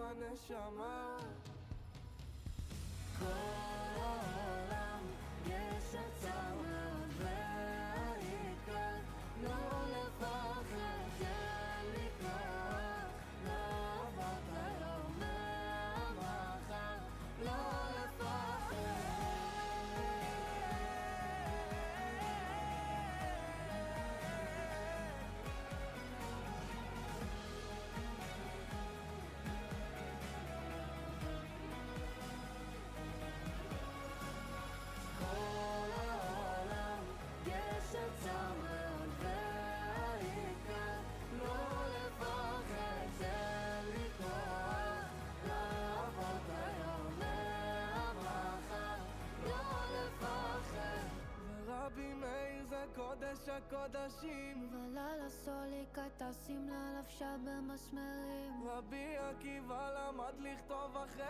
הנשמה. כל העולם יש עצה מאוד והעיקר לא לפחד של לקרוא, לא עברת היום מהמחר, לא לפחד. עצה מאוד והעיקר לא לפחד זה לקרוא, לא עברת היום מהמחר, לא לפחד. ורבי מאיר זה קודש הקודשים, וללה סוליקה תשים לה לבשה במסמרים. רבי עקיבא למד לכתוב אחרי